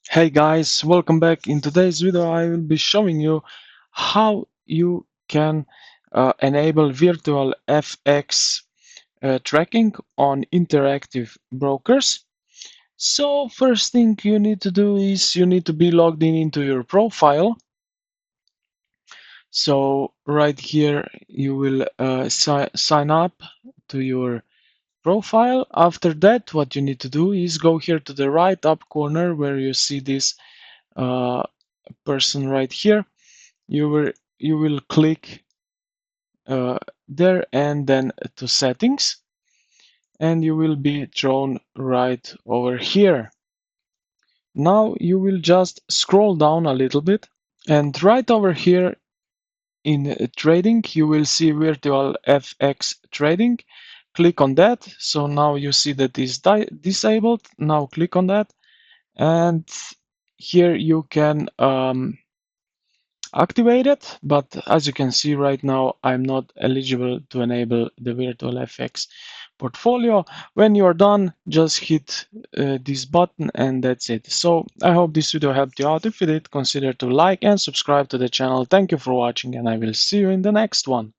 Hey guys, welcome back. In today's video, I will be showing you how you can enable virtual FX tracking on interactive brokers. So first thing you need to do is you need to be logged in into your profile. So right here, you will sign up to your profile. After that, what you need to do is go here to the right up corner where you see this uh, person right here. You will click there and then to settings, and you will be thrown right over here. Now you will just scroll down a little bit, and right over here in trading you will see virtual FX trading. Click on that. So now you see that is disabled. Now click on that, and here you can activate it, but as you can see right now, I'm not eligible to enable the virtual FX portfolio. When you're done, just hit this button and that's it. So I hope this video helped you out. If it did, consider to like and subscribe to the channel. Thank you for watching, and I will see you in the next one.